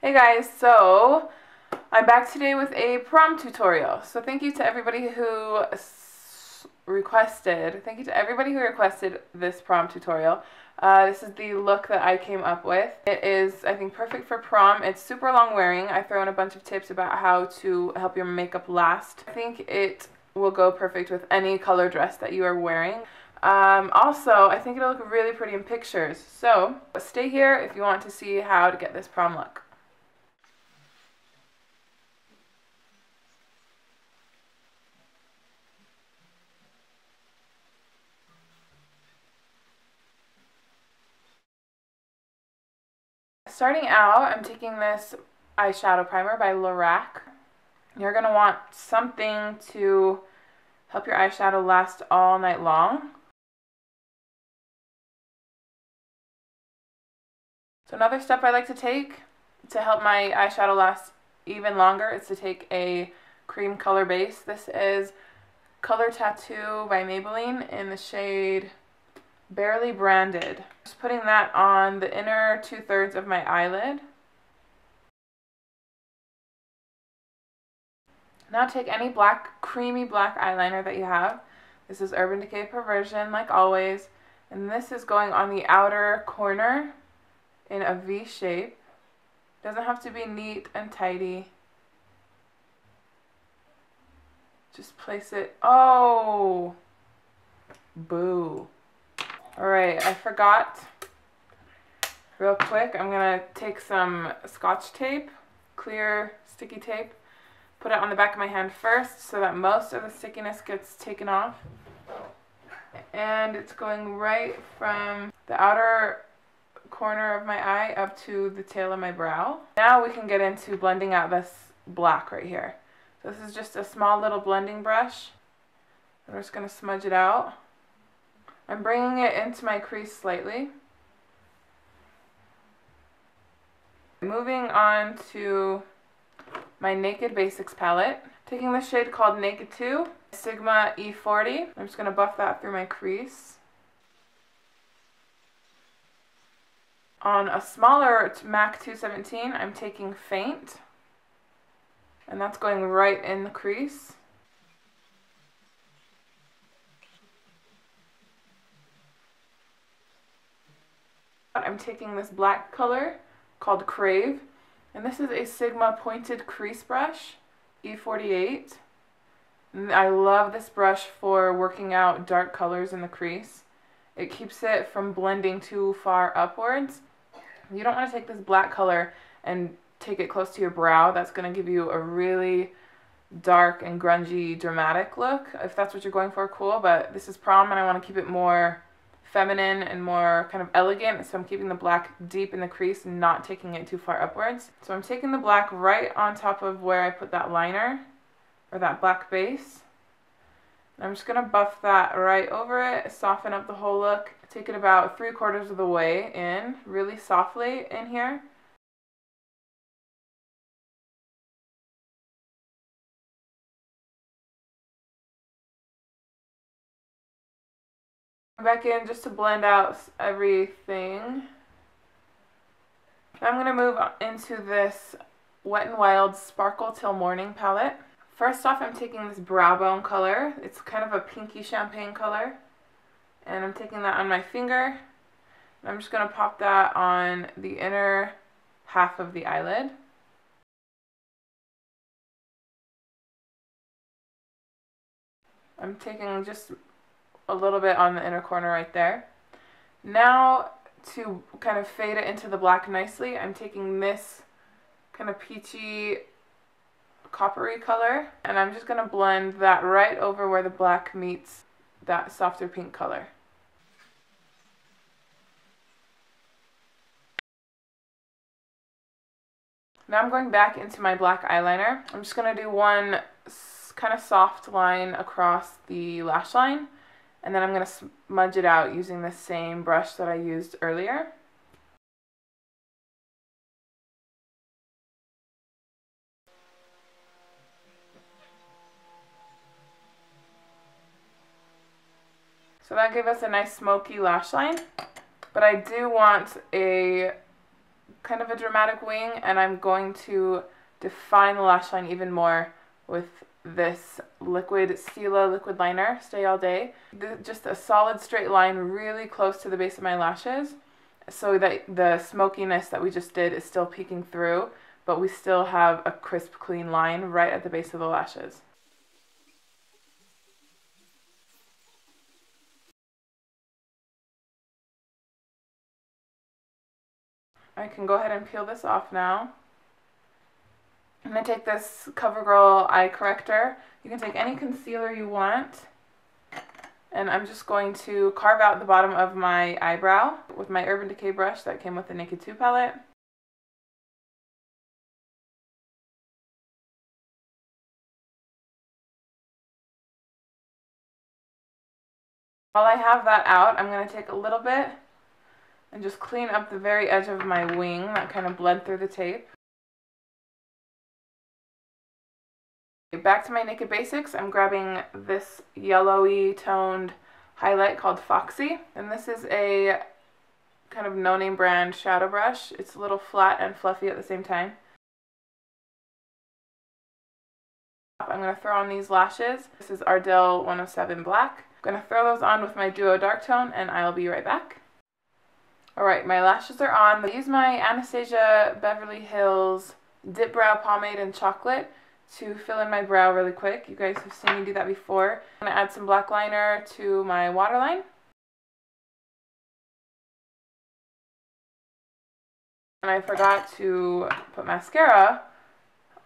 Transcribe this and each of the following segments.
Hey guys, so I'm back today with a prom tutorial. So thank you to everybody who requested this prom tutorial. This is the look that I came up with. It is, I think, perfect for prom. It's super long wearing. I throw in a bunch of tips about how to help your makeup last. I think it will go perfect with any color dress that you are wearing. Also, I think it'll look really pretty in pictures. So stay here if you want to see how to get this prom look. Starting out, I'm taking this eyeshadow primer by Lorac. You're going to want something to help your eyeshadow last all night long. So another step I like to take to help my eyeshadow last even longer is to take a cream color base. This is Color Tattoo by Maybelline in the shade Barely Branded. Just putting that on the inner 2/3 of my eyelid. Now take any creamy black eyeliner that you have. This is Urban Decay Perversion, like always. And this is going on the outer corner in a V shape. Doesn't have to be neat and tidy. Just place it. Oh! Boo. Alright, I forgot. Real quick, I'm going to take some Scotch tape, clear sticky tape, put it on the back of my hand first so that most of the stickiness gets taken off. And it's going right from the outer corner of my eye up to the tail of my brow. Now we can get into blending out this black right here. So this is just a small little blending brush. I'm just going to smudge it out. I'm bringing it into my crease slightly. Moving on to my Naked Basics palette. Taking the shade called Naked 2, Sigma E40. I'm just going to buff that through my crease. On a smaller MAC 217, I'm taking Faint. And that's going right in the crease. I'm taking this black color called Crave, and this is a Sigma pointed crease brush, E48. And I love this brush for working out dark colors in the crease. It keeps it from blending too far upwards. You don't want to take this black color and take it close to your brow. That's going to give you a really dark and grungy, dramatic look. If that's what you're going for, cool, but this is prom and I want to keep it more feminine and more kind of elegant, so I'm keeping the black deep in the crease and not taking it too far upwards. So I'm taking the black right on top of where I put that liner, or that black base. I'm just going to buff that right over it, soften up the whole look, take it about 3/4 of the way in, really softly in here. Back in just to blend out everything. I'm going to move into this Wet n Wild Sparkle Till Morning palette. First off, I'm taking this brow bone color. It's kind of a pinky champagne color. And I'm taking that on my finger. And I'm just going to pop that on the inner half of the eyelid. I'm taking just a little bit on the inner corner right there. Now, to kind of fade it into the black nicely, I'm taking this kind of peachy coppery color, and I'm just going to blend that right over where the black meets that softer pink color. Now I'm going back into my black eyeliner. I'm just going to do one kind of soft line across the lash line, and then I'm going to smudge it out using the same brush that I used earlier. So that gave us a nice smoky lash line, but I do want a kind of a dramatic wing, and I'm going to define the lash line even more with this liquid Stila liquid liner, Stay All Day. Just a solid straight line really close to the base of my lashes so that the smokiness that we just did is still peeking through, but we still have a crisp, clean line right at the base of the lashes. I can go ahead and peel this off now. I'm going to take this CoverGirl eye corrector. You can take any concealer you want. And I'm just going to carve out the bottom of my eyebrow with my Urban Decay brush that came with the Naked 2 palette. While I have that out, I'm going to take a little bit and just clean up the very edge of my wing that kind of bled through the tape. Back to my Naked Basics, I'm grabbing this yellowy toned highlight called Foxy, and this is a kind of no-name brand shadow brush. It's a little flat and fluffy at the same time. I'm going to throw on these lashes. This is Ardell 107 Black. I'm going to throw those on with my Duo Dark Tone, and I'll be right back. Alright, my lashes are on. I use my Anastasia Beverly Hills Dip Brow Pomade in Chocolate to fill in my brow really quick. You guys have seen me do that before. I'm going to add some black liner to my waterline. And I forgot to put mascara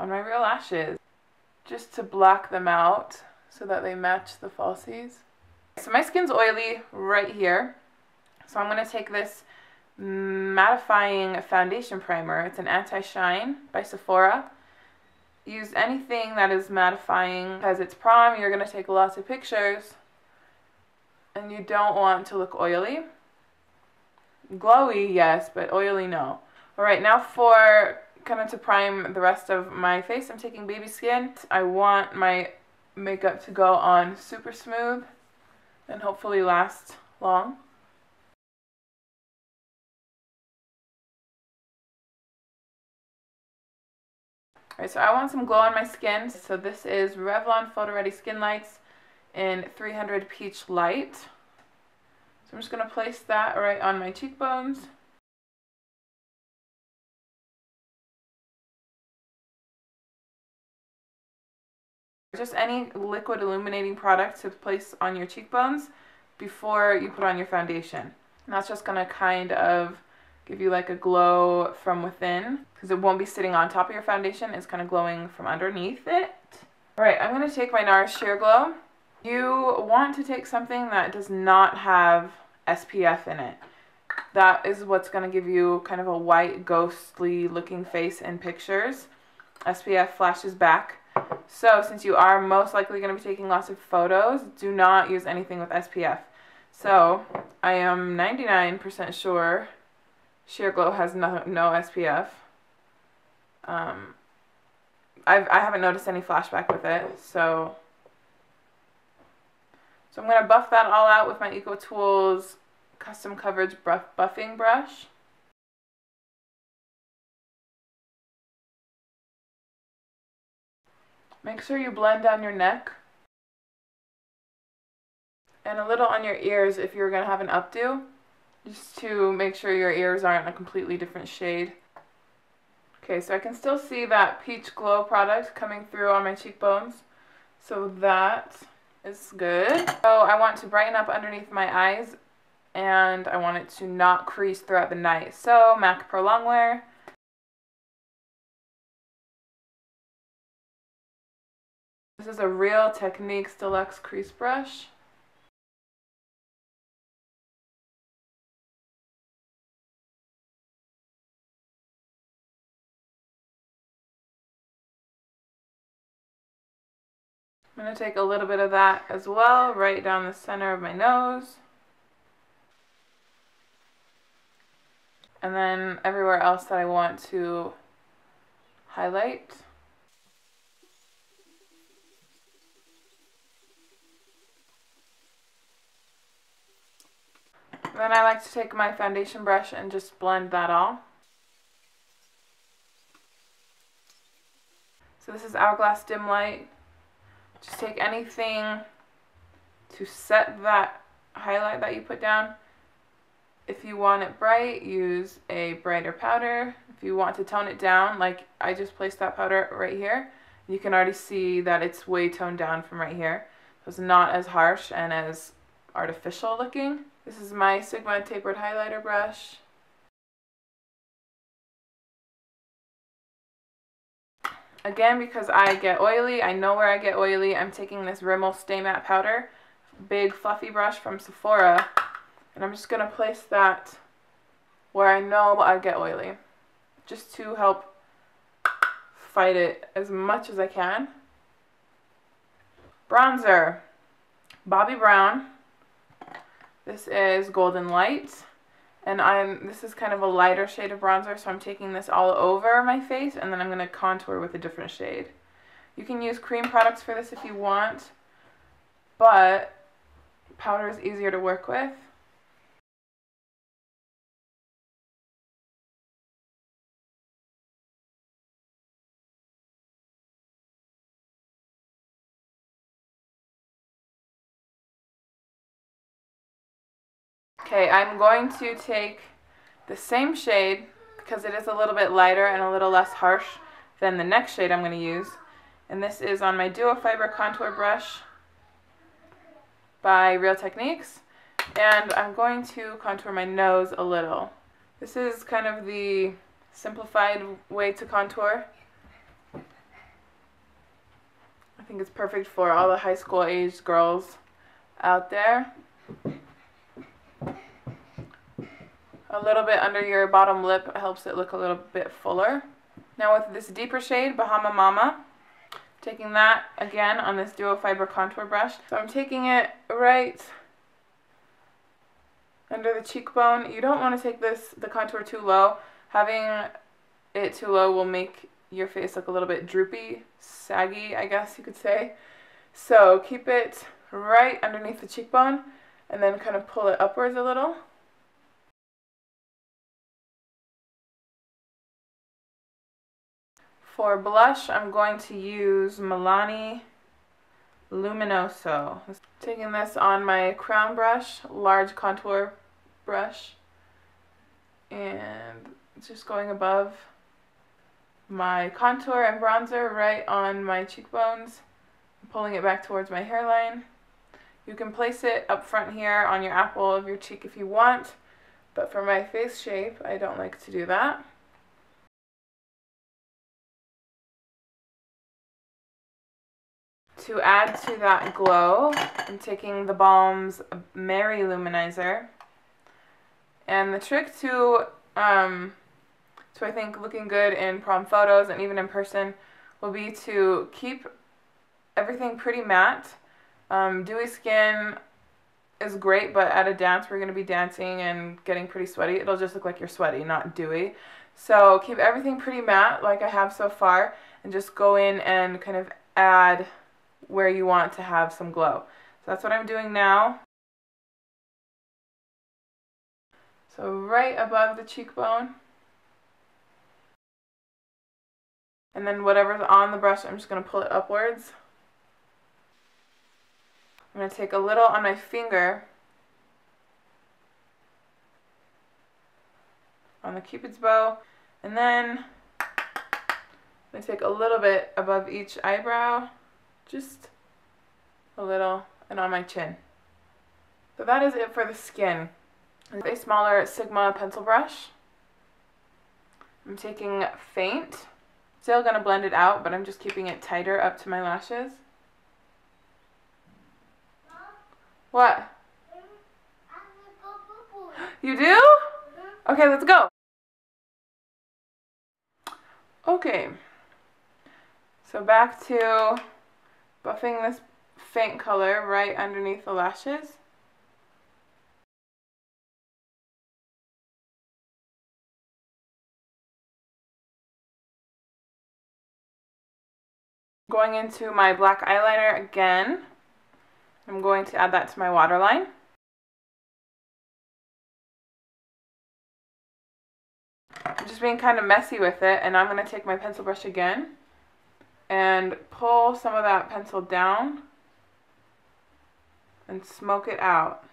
on my real lashes, just to block them out so that they match the falsies. So my skin's oily right here. So I'm going to take this mattifying foundation primer. It's an anti-shine by Sephora. Use anything that is mattifying. Because it's prom, you're going to take lots of pictures and you don't want to look oily. Glowy, yes, but oily, no. Alright, now for kind of to prime the rest of my face, I'm taking Baby Skin. I want my makeup to go on super smooth and hopefully last long. Alright, so I want some glow on my skin. So this is Revlon Photo Ready Skin Lights in 300 Peach Light. So I'm just going to place that right on my cheekbones. Just any liquid illuminating product to place on your cheekbones before you put on your foundation. And that's just going to kind of give you like a glow from within, because it won't be sitting on top of your foundation. It's kind of glowing from underneath it. Alright, I'm going to take my NARS Sheer Glow. You want to take something that does not have SPF in it. That is what's going to give you kind of a white, ghostly looking face in pictures. SPF flashes back. So since you are most likely going to be taking lots of photos, do not use anything with SPF. So I am 99% sure Sheer Glow has no SPF. I haven't noticed any flashback with it, so I'm going to buff that all out with my EcoTools Custom Coverage Buffing Brush. Make sure you blend down your neck and a little on your ears if you're going to have an updo, just to make sure your ears aren't a completely different shade. Okay, so I can still see that peach glow product coming through on my cheekbones, so that is good. So I want to brighten up underneath my eyes, and I want it to not crease throughout the night. So MAC Pro Longwear. This is a Real Techniques Deluxe Crease Brush. I'm going to take a little bit of that as well, right down the center of my nose. And then everywhere else that I want to highlight. Then I like to take my foundation brush and just blend that all. So this is Hourglass Dim Light. Just take anything to set that highlight that you put down. If you want it bright, use a brighter powder. If you want to tone it down, like I just placed that powder right here, you can already see that it's way toned down from right here. So it's not as harsh and as artificial looking. This is my Sigma tapered highlighter brush. Again, because I get oily, I know where I get oily, I'm taking this Rimmel Stay Matte powder, big fluffy brush from Sephora, and I'm just going to place that where I know I get oily, just to help fight it as much as I can. Bronzer, Bobbi Brown. This is Golden Light, and this is kind of a lighter shade of bronzer, so I'm taking this all over my face, and then I'm going to contour with a different shade. You can use cream products for this if you want, but powder is easier to work with. Okay, I'm going to take the same shade, because it is a little bit lighter and a little less harsh than the next shade I'm going to use. And this is on my Duo Fiber Contour Brush by Real Techniques. And I'm going to contour my nose a little. This is kind of the simplified way to contour. I think it's perfect for all the high school aged girls out there. A little bit under your bottom lip helps it look a little bit fuller. Now with this deeper shade, Bahama Mama, taking that again on this Duo Fiber Contour Brush. So I'm taking it right under the cheekbone. You don't want to take the contour too low. Having it too low will make your face look a little bit droopy, saggy, I guess you could say. So keep it right underneath the cheekbone and then kind of pull it upwards a little. For blush, I'm going to use Milani Luminoso. Taking this on my crown brush, large contour brush, and just going above my contour and bronzer right on my cheekbones, pulling it back towards my hairline. You can place it up front here on your apple of your cheek if you want, but for my face shape, I don't like to do that. To add to that glow, I'm taking the Balm's Mary Luminizer. And the trick to I think looking good in prom photos and even in person will be to keep everything pretty matte. Dewy skin is great, but at a dance we're going to be dancing and getting pretty sweaty. It'll just look like you're sweaty, not dewy. So keep everything pretty matte like I have so far, and just go in and kind of add where you want to have some glow. So that's what I'm doing now. So right above the cheekbone. And then whatever's on the brush, I'm just going to pull it upwards. I'm going to take a little on my finger on the Cupid's bow, and then I'm going to take a little bit above each eyebrow, just a little, and on my chin. So that is it for the skin. With a smaller Sigma pencil brush, I'm taking Faint. Still going to blend it out, but I'm just keeping it tighter up to my lashes. What? You do? Okay, let's go. Okay. So back to buffing this faint color right underneath the lashes. Going into my black eyeliner again, I'm going to add that to my waterline. I'm just being kind of messy with it, and I'm going to take my pencil brush again and pull some of that pencil down and smoke it out.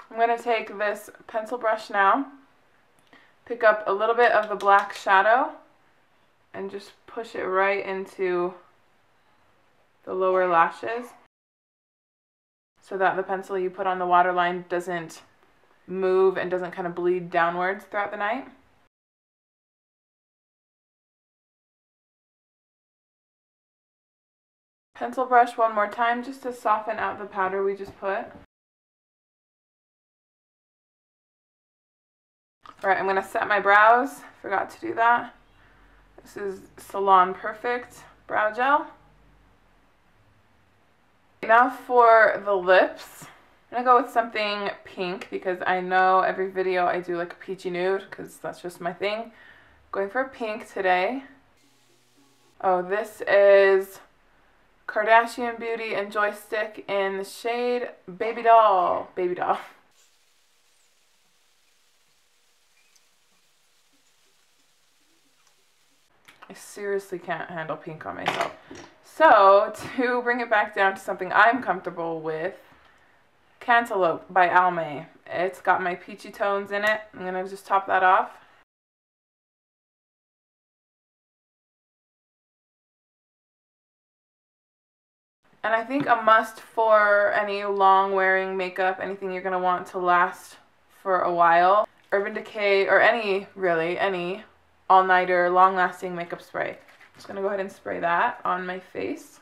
I'm going to take this pencil brush now, pick up a little bit of the black shadow, and just push it right into the lower lashes so that the pencil you put on the waterline doesn't move and doesn't kind of bleed downwards throughout the night. Pencil brush one more time just to soften out the powder we just put. Alright, I'm going to set my brows. Forgot to do that. This is Salon Perfect Brow Gel. Now for the lips. I'm going to go with something pink because I know every video I do like a peachy nude because that's just my thing. Going for pink today. Oh, this is Kardashian Beauty and Joystick in the shade Baby Doll. Baby Doll. I seriously can't handle pink on myself. So, to bring it back down to something I'm comfortable with, Cantaloupe by Almay. It's got my peachy tones in it. I'm going to just top that off. And I think a must for any long wearing makeup, anything you're going to want to last for a while, Urban Decay, or any all-nighter, long-lasting makeup spray. I'm just going to go ahead and spray that on my face.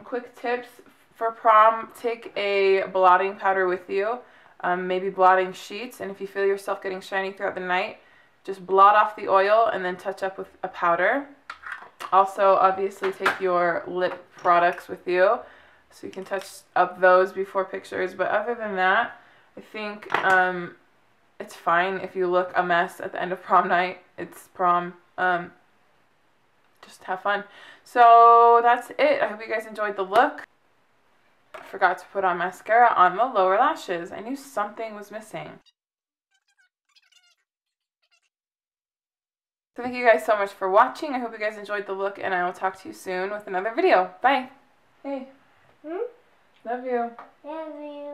Quick tips for prom: take a blotting powder with you, maybe blotting sheets, and if you feel yourself getting shiny throughout the night, just blot off the oil and then touch up with a powder. Also, obviously, take your lip products with you so you can touch up those before pictures, but other than that, I think it's fine if you look a mess at the end of prom night. It's prom. Just have fun. So that's it. I hope you guys enjoyed the look. I forgot to put on mascara on the lower lashes. I knew something was missing. So thank you guys so much for watching. I hope you guys enjoyed the look, and I will talk to you soon with another video. Bye. Hey. Love you. Love you.